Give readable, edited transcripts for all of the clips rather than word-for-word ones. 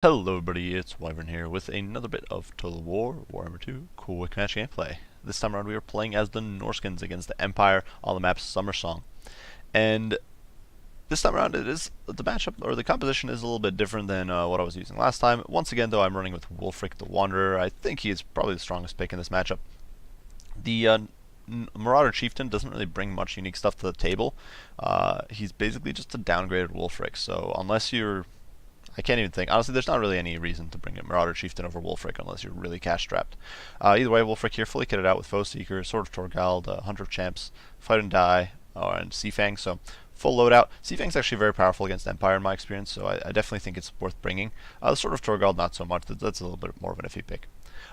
Hello everybody, it's Wyvern here with another bit of Total War, Warhammer 2, quick match gameplay. This time around we are playing as the Norscans against the Empire on the map Summer Song. And this time around the matchup, or the composition is a little bit different than what I was using last time. Once again though, I'm running with Wulfric the Wanderer. I think he is probably the strongest pick in this matchup. The Marauder Chieftain doesn't really bring much unique stuff to the table. He's basically just a downgraded Wulfric, so unless you're I can't even think. Honestly, there's not really any reason to bring a Marauder Chieftain over Wulfric unless you're really cash strapped. Either way, Wulfric here fully kitted out with Foe Seeker, Sword of Torgald, Hunter of Champs, Fight and Die, and Seafang. So full loadout. Seafang's actually very powerful against Empire in my experience, so I definitely think it's worth bringing. The Sword of Torgald not so much. That's a little bit more of an iffy pick.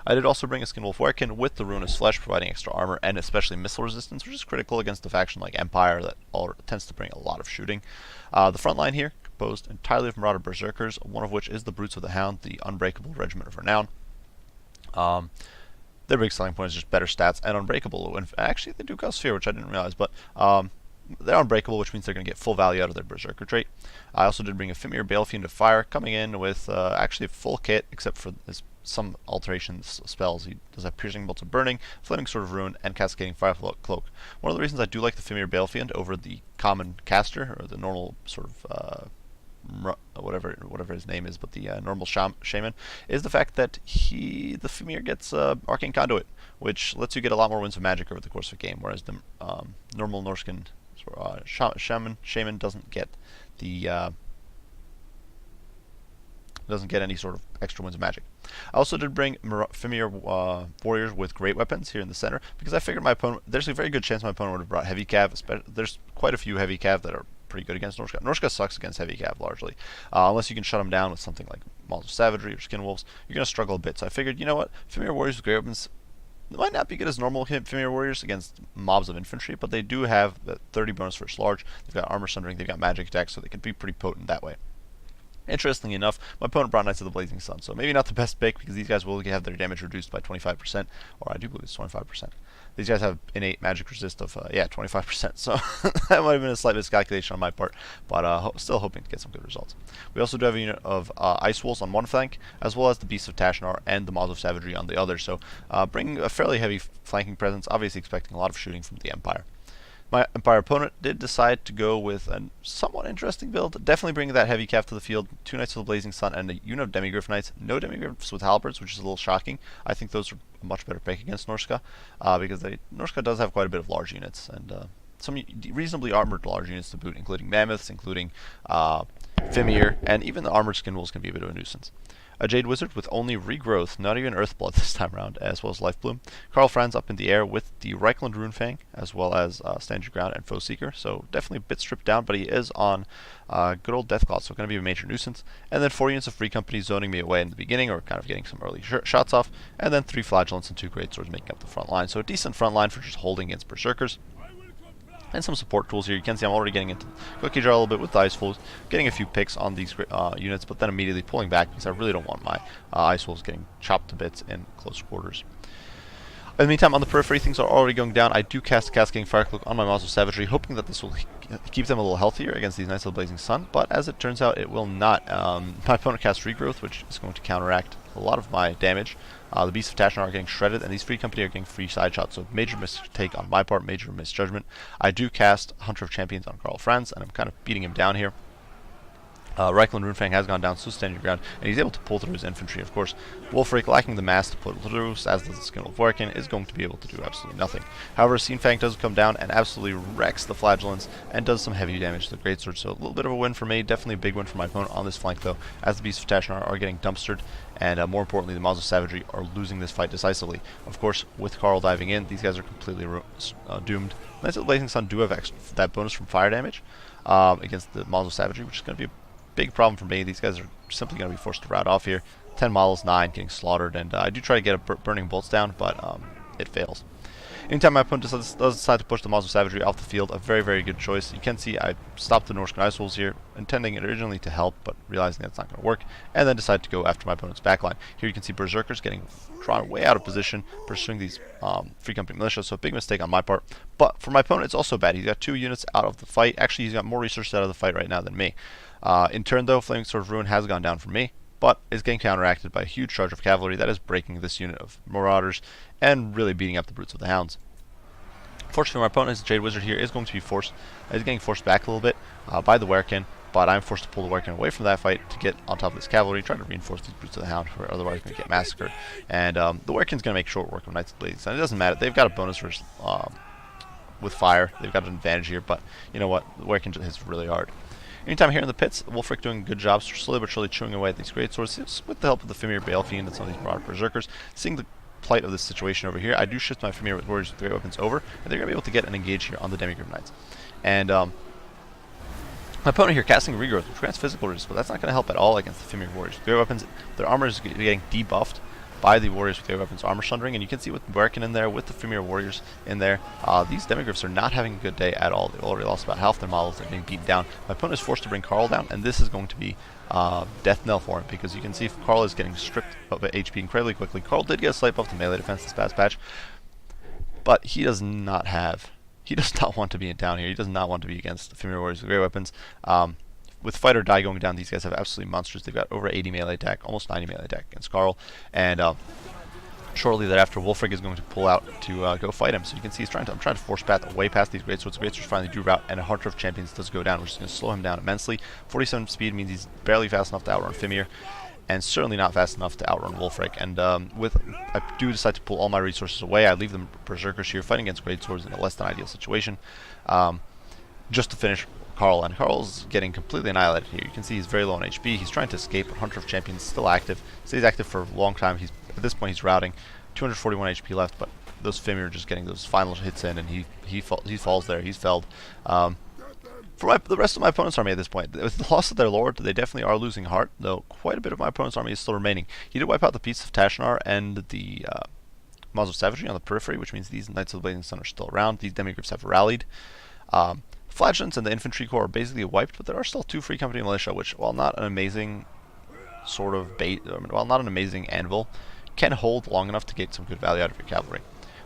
I did also bring a Skinwolf Werekin with the Ruinous Flesh, providing extra armor and especially missile resistance, which is critical against a faction like Empire that tends to bring a lot of shooting. The front line here, composed entirely of Marauder Berserkers, one of which is the Brutes of the Hound, the Unbreakable Regiment of Renown. Their big selling point is just better stats and Unbreakable, and actually they do cause fear, which I didn't realize, but they're unbreakable, which means they're going to get full value out of their Berserker trait. I also did bring a Fimir Balefiend of Fire, coming in with actually a full kit, except for some alterations spells. He does have Piercing Bolts of Burning, Flaming Sword of Ruin, and Cascading Fire Cloak. One of the reasons I do like the Fimir Balefiend over the common caster, or the normal sort of whatever his name is, but the normal shaman, is the fact that the Fimir gets Arcane Conduit, which lets you get a lot more Winds of Magic over the course of a game, whereas the normal Norscan shaman doesn't get the doesn't get any sort of extra Winds of Magic. I also did bring Fimir warriors with great weapons here in the center, because I figured there's a very good chance my opponent would have brought heavy cav. There's quite a few heavy cav that are pretty good against Norsca. Norsca sucks against heavy cav largely, unless you can shut them down with something like Mauls of Savagery or Skinwolves. You're going to struggle a bit, so I figured, you know what, Fimir warriors with great weapons might not be good as normal Fimir warriors against mobs of infantry, but they do have the 30 bonus first large, they've got armor sundering, they've got magic attacks, so they can be pretty potent that way. Interestingly enough, my opponent brought Knights of the Blazing Sun, so maybe not the best pick, because these guys will have their damage reduced by 25%, or I do believe it's 25%. These guys have innate magic resist of, 25%, so that might have been a slight miscalculation on my part, but still hoping to get some good results. We also do have a unit of Ice Wolves on one flank, as well as the Beasts of Tashnar and the Mauls of Savagery on the other, so bringing a fairly heavy flanking presence, obviously expecting a lot of shooting from the Empire. My Empire opponent did decide to go with a somewhat interesting build, definitely bringing that heavy cav to the field, 2 Knights of the Blazing Sun and a unit of Demigryph Knights, no Demigryphs with Halberds, which is a little shocking. I think those are a much better pick against Norsca, because Norsca does have quite a bit of large units, and some reasonably armored large units to boot, including Mammoths, including Fimir, and even the armored Skinwolves can be a bit of a nuisance. A Jade Wizard with only Regrowth, not even Earthblood this time around, as well as Life Bloom. Karl Franz up in the air with the Reichland Runefang, as well as Stand Your Ground and Foe Seeker, so definitely a bit stripped down, but he is on good old Deathclaw, so going to be a major nuisance. And then 4 units of Free Company zoning me away in the beginning, or kind of getting some early shots off, and then 3 Flagellants and 2 Greatswords making up the front line, so a decent front line for just holding against Berserkers. And some support tools here. You can see I'm already getting into Cookie Jar a little bit with the Ice Wolves, getting a few picks on these units, but then immediately pulling back because I really don't want my Ice Wolves getting chopped to bits in close quarters. In the meantime, on the periphery, things are already going down. I do cast Cascading Fire Cloak on my Mauls of Savagery, hoping that this will keep them a little healthier against these Knights of the Blazing Sun, but as it turns out, it will not. My opponent casts Regrowth, which is going to counteract a lot of my damage. The Beasts of Tashnar are getting shredded, and these Free Company are getting free side shots, so major mistake on my part, major misjudgment. I do cast Hunter of Champions on Karl Franz, and I'm kind of beating him down here. Reichland Runefang has gone down, so stand your ground, and he's able to pull through his infantry. Of course, Wulfric, lacking the mass to pull through, as does the Skinwolf Werekin, is going to be able to do absolutely nothing. However, Seafang does come down and absolutely wrecks the Flagellants and does some heavy damage to the Greatsword, so a little bit of a win for me, definitely a big win for my opponent on this flank though, as the Beasts of Tashnar are getting dumpstered, and more importantly, the Mauls of Savagery are losing this fight decisively. Of course, with Karl diving in, these guys are completely doomed. Knights of the Blazing Sun do have that bonus from fire damage against the Mauls of Savagery, which is going to be a big problem for me. These guys are simply going to be forced to rout off here. 10 models, 9 getting slaughtered, and I do try to get a burning bolts down, but it fails. Anytime my opponent does decide to push the Mauls of Savagery off the field, a very, very good choice. You can see I stopped the Norscan Ice Wolves here, intending it originally to help, but realizing that's not going to work, and then decide to go after my opponent's backline. Here you can see Berserkers getting drawn way out of position, pursuing these Free Company militia, so a big mistake on my part. But for my opponent, it's also bad. He's got 2 units out of the fight. Actually, he's got more resources out of the fight right now than me. In turn, though, Flaming Sword of Ruin has gone down for me. but is getting counteracted by a huge charge of cavalry that is breaking this unit of marauders and really beating up the brutes of the hounds. Fortunately, my opponent, his Jade Wizard here, is going to be forced, is getting forced back a little bit by the Werekin, but I'm forced to pull the Werekin away from that fight to get on top of this cavalry, trying to reinforce these brutes of the hound, who are otherwise going to get massacred. And the Werekin's going to make short work of Knights of the Blazing Sun. It doesn't matter; they've got a bonus versus, with fire. They've got an advantage here, but you know what? The Werekin hits really hard. Anytime here in the pits, Wulfric doing good jobs, slowly but surely chewing away at these great swords with the help of the Fimir Balefiend and some of these broad berserkers. Seeing the plight of this situation over here, I do shift my Fimir warriors with great weapons over, and they're going to be able to get an engage here on the Demigryph Knights. And my opponent here casting Regrowth, which grants physical resist, but that's not going to help at all against the Fimir warriors. Great weapons, their armor is getting debuffed by the warriors with their weapons armor sundering, and you can see with Werekin in there, with the Fimir warriors in there, these Demigryphs are not having a good day at all. They've already lost about half their models. They're being beaten down. My opponent is forced to bring Karl down, and this is going to be death knell for him, because you can see Karl is getting stripped of HP incredibly quickly. Karl did get a slight buff to melee defense this past patch, but he does not want to be down here. He does not want to be against the Fimir warriors with great weapons. With fight or die going down, these guys have absolutely monsters. They've got over 80 melee attack, almost 90 melee attack against Karl, and shortly thereafter, Wulfric is going to pull out to go fight him. So you can see I'm trying to force path way past these great swords. The great swords finally do rout, and a Hunter of Champions does go down, which is going to slow him down immensely. 47 speed means he's barely fast enough to outrun Fimir, and certainly not fast enough to outrun Wulfric. And I do decide to pull all my resources away. I leave them berserkers here fighting against great swords in a less than ideal situation, just to finish Karl, and Karl's getting completely annihilated here. You can see he's very low on HP. He's trying to escape, but Hunter of Champions is still active. Stays active for a long time. At this point he's routing. 241 HP left, but those Fimir are just getting those final hits in, and he falls there. He's felled. For the rest of my opponent's army at this point, with the loss of their lord, they definitely are losing heart, though quite a bit of my opponent's army is still remaining. He did wipe out the Beasts of Tashanar and the Maws of Savagery on the periphery, which means these Knights of the Blazing Sun are still around. These Demigryphs have rallied. Flagellants and the infantry corps are basically wiped, but there are still 2 Free Company militia, which, while not an amazing sort of while not an amazing anvil, can hold long enough to get some good value out of your cavalry.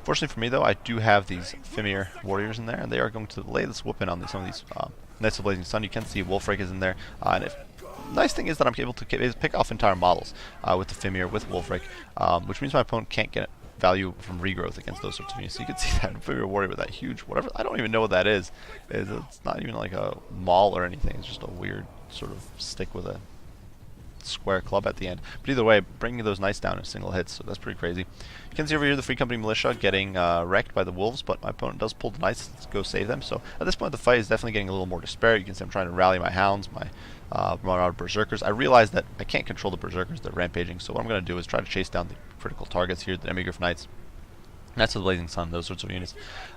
Fortunately for me, though, I do have these Fimir warriors in there, and they are going to lay this whooping on some of these Knights of the Blazing Sun. You can see Wulfric is in there, and nice thing is that I'm able to pick off entire models with the Fimir, with Wulfric, which means my opponent can't get value from regrowth against those sorts of units. So you can see that Fimir warrior with that huge, whatever, I don't even know what that is. It's not even like a maul or anything. It's just a weird sort of stick with a square club at the end. But either way, bringing those knights down in single hits, so that's pretty crazy. You can see over here the Free Company militia getting wrecked by the wolves, but my opponent does pull the knights to go save them. So at this point, the fight is definitely getting a little more despair. You can see I'm trying to rally my hounds, my Marauder berserkers. I realize that I can't control the berserkers; they're rampaging. So what I'm going to do is try to chase down the critical targets here, the Demigryph Knights, Knights of the Blazing Sun, those sorts of units.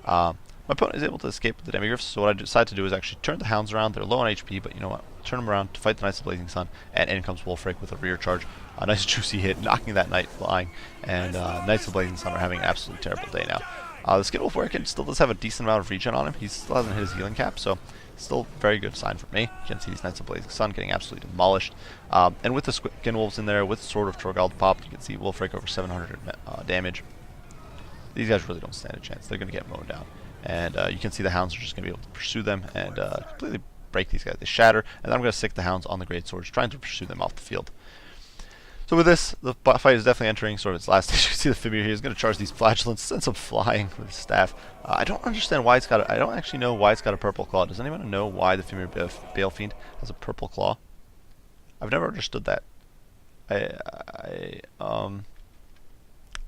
My opponent is able to escape with the Demigryphs, so what I decide to do is actually turn the hounds around. They're low on HP, but you know what? Turn them around to fight the Knights of the Blazing Sun, and in comes Wulfric with a rear charge. A nice juicy hit, knocking that knight flying, and Knights of the Blazing Sun are having an absolutely terrible day now. The Skid Wolf Werekin still does have a decent amount of regen on him. He still hasn't hit his healing cap, so still very good sign for me. You can see these Knights of the Blazing Sun getting absolutely demolished. And with the Skin Wolves in there, with the Sword of Torgald popped, you can see Wulfric over 700 damage. These guys really don't stand a chance. They're going to get mown down. And you can see the hounds are just going to be able to pursue them and completely break these guys. They shatter, and then I'm going to stick the hounds on the great swords, trying to pursue them off the field. So with this, the fight is definitely entering sort of its last stage. You can see the Fimir here is going to charge these flagellants, send some flying with his staff. I don't understand why it's got I don't actually know why it's got a purple claw. Does anyone know why the Fimir Balefiend has a purple claw? I've never understood that. I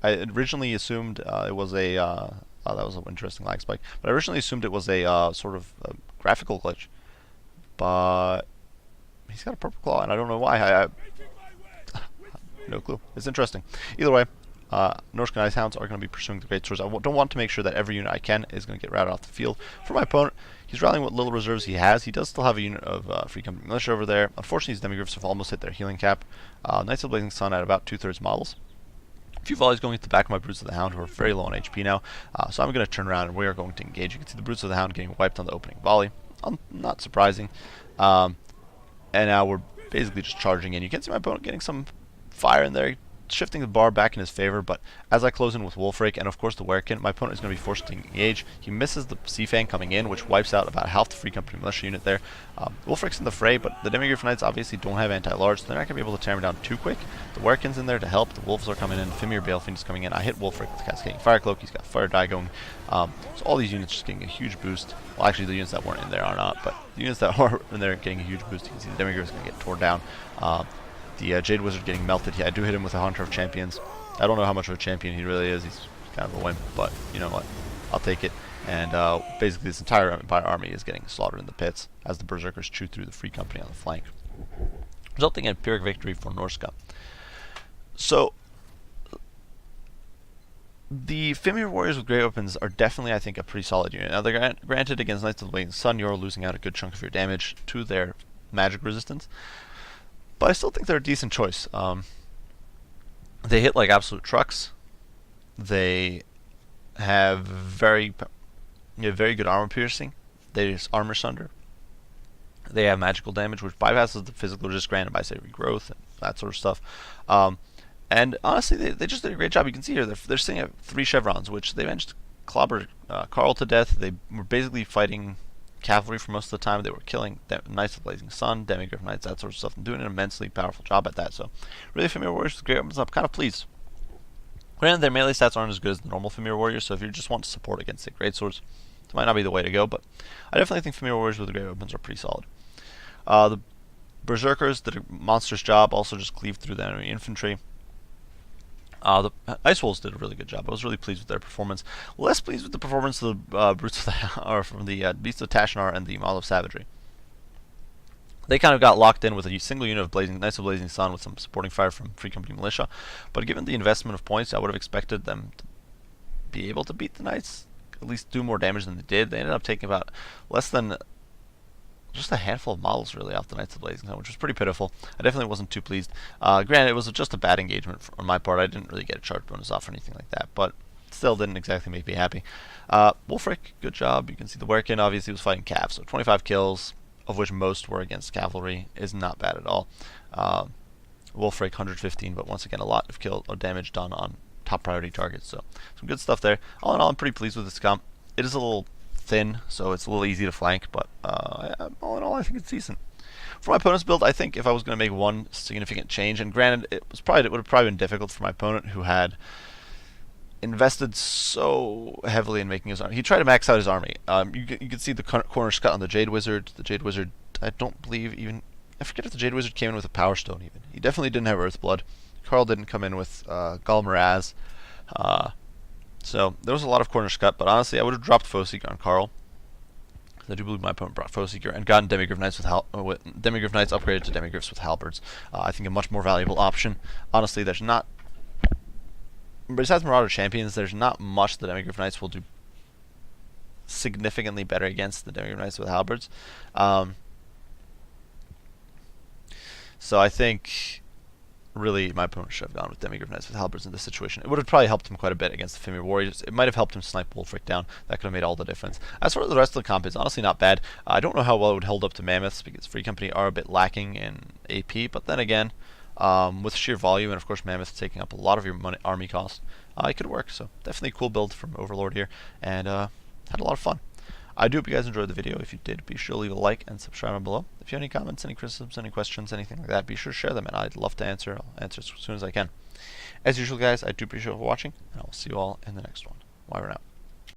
originally assumed it was a that was an interesting lag spike, but I originally assumed it was a sort of a graphical glitch. But he's got a purple claw, and I don't know why. No clue. It's interesting. Either way, Norsca Ice Hounds are going to be pursuing the great swords. I don't want to make sure that every unit I can is going to get routed off the field. For my opponent, he's rallying what little reserves he has. He does still have a unit of Free Company militia over there. Unfortunately, his Demigryphs have almost hit their healing cap. Knights of the Blazing Sun at about 2/3 models. A few volleys going into the back of my Brutes of the Hound, who are very low on HP now. So I'm going to turn around and we are going to engage. You can see the Brutes of the Hound getting wiped on the opening volley. Not surprising. And now we're basically just charging in. You can see my opponent getting some fire in there, shifting the bar back in his favor, but as I close in with Wolfrake and of course the Werekin, my opponent is going to be forced to engage. He misses the Seafang coming in, which wipes out about half the Free Company Militia unit there. Wolfrake's in the fray, but the Demigryph Knights obviously don't have anti-large, so they're not going to be able to tear him down too quick. The Werekin's in there to help, the Wolves are coming in, Fimir Balefiend is coming in. I hit Wolfrake with Cascading Fire Cloak, he's got Fire Die going. So all these units just getting a huge boost. Well, actually the units that weren't in there are not, but the units that are in there getting a huge boost. You can see the Demigryph is going to get torn down. The Jade Wizard getting melted. Yeah, I do hit him with a Hunter of Champions. I don't know how much of a champion he really is. He's kind of a wimp, but you know what? I'll take it. And basically this entire Empire army is getting slaughtered in the pits as the Berserkers chew through the Free Company on the flank, resulting in a Pyrrhic victory for Norsca. So, the Fimir warriors with great weapons are definitely, I think, a pretty solid unit. Now, they're granted against Knights of the Blazing Sun, you're losing out a good chunk of your damage to their magic resistance. But I still think they're a decent choice. They hit like absolute trucks. They have very good armor piercing. They just armor sunder. They have magical damage, which bypasses the physical resist granted by, say, regrowth and that sort of stuff. And honestly, they just did a great job. You can see here they're sitting at 3 chevrons, which they managed to clobber Karl to death. They were basically fighting cavalry for most of the time. They were killing Knights of the Blazing Sun, Demigryph Knights, that sort of stuff, and doing an immensely powerful job at that. So, really, Fimir warriors with great weapons, I'm kind of pleased. Granted, their melee stats aren't as good as the normal Fimir warriors, so if you just want to support against, say, greatswords, it might not be the way to go, but I definitely think Fimir warriors with great weapons are pretty solid. The Berserkers did a monstrous job, also just cleaved through the enemy infantry. The Ice Wolves did a really good job. I was really pleased with their performance. Less pleased with the performance of the Brutes of or from the Beasts of Tashnar and the Maul of Savagery. They kind of got locked in with a single unit of Knights of Blazing Sun with some supporting fire from Free Company Militia. But given the investment of points, I would have expected them to be able to beat the Knights, at least do more damage than they did. They ended up taking about less than just a handful of models really off the Knights of Blazing Sun, which was pretty pitiful. I definitely wasn't too pleased. Granted, it was just a bad engagement on my part. I didn't really get a charge bonus off or anything like that, but still didn't exactly make me happy. Wolfrake, good job. You can see the Werekin obviously was fighting Cav, so 25 kills, of which most were against cavalry, is not bad at all. Wolfrake 115, but once again a lot of kill or damage done on top priority targets, so some good stuff there. All in all, I'm pretty pleased with this comp. It is a little thin, so it's a little easy to flank, but all in all, I think it's decent. For my opponent's build, I think if I was going to make one significant change, and granted, it would have probably been difficult for my opponent who had invested so heavily in making his army. He tried to max out his army. You can see the corner cut on the Jade Wizard. The Jade Wizard, I don't believe even, I forget if the Jade Wizard came in with a Power Stone even. He definitely didn't have Earthblood. Karl didn't come in with Gall Miraz. So there was a lot of corners cut, but honestly, I would have dropped Foeseeker on Karl. I do believe my opponent brought Foeseeker and gotten Demigryph Knights with Demigryph Knights upgraded to Demigryphs with Halberds. I think a much more valuable option. Honestly, there's not, besides Marauder Champions, there's not much the Demigryph Knights will do significantly better against the Demigryph Knights with Halberds. So I think really my opponent should have gone with Demigryph Knights with Halberds in this situation. It would have probably helped him quite a bit against the Fimir warriors. It might have helped him snipe Wolfrake down. That could have made all the difference. As for the rest of the comp, it's honestly not bad. I don't know how well it would hold up to Mammoths because Free Company are a bit lacking in AP, but then again, with sheer volume and of course Mammoths taking up a lot of your army cost, it could work. So definitely a cool build from Overlord here, and had a lot of fun. I do hope you guys enjoyed the video. If you did, be sure to leave a like and subscribe down below. If you have any comments, any criticisms, any questions, anything like that, be sure to share them, and I'd love to answer. I'll answer as soon as I can. As usual, guys, I do appreciate you watching, and I will see you all in the next one. Bye for now.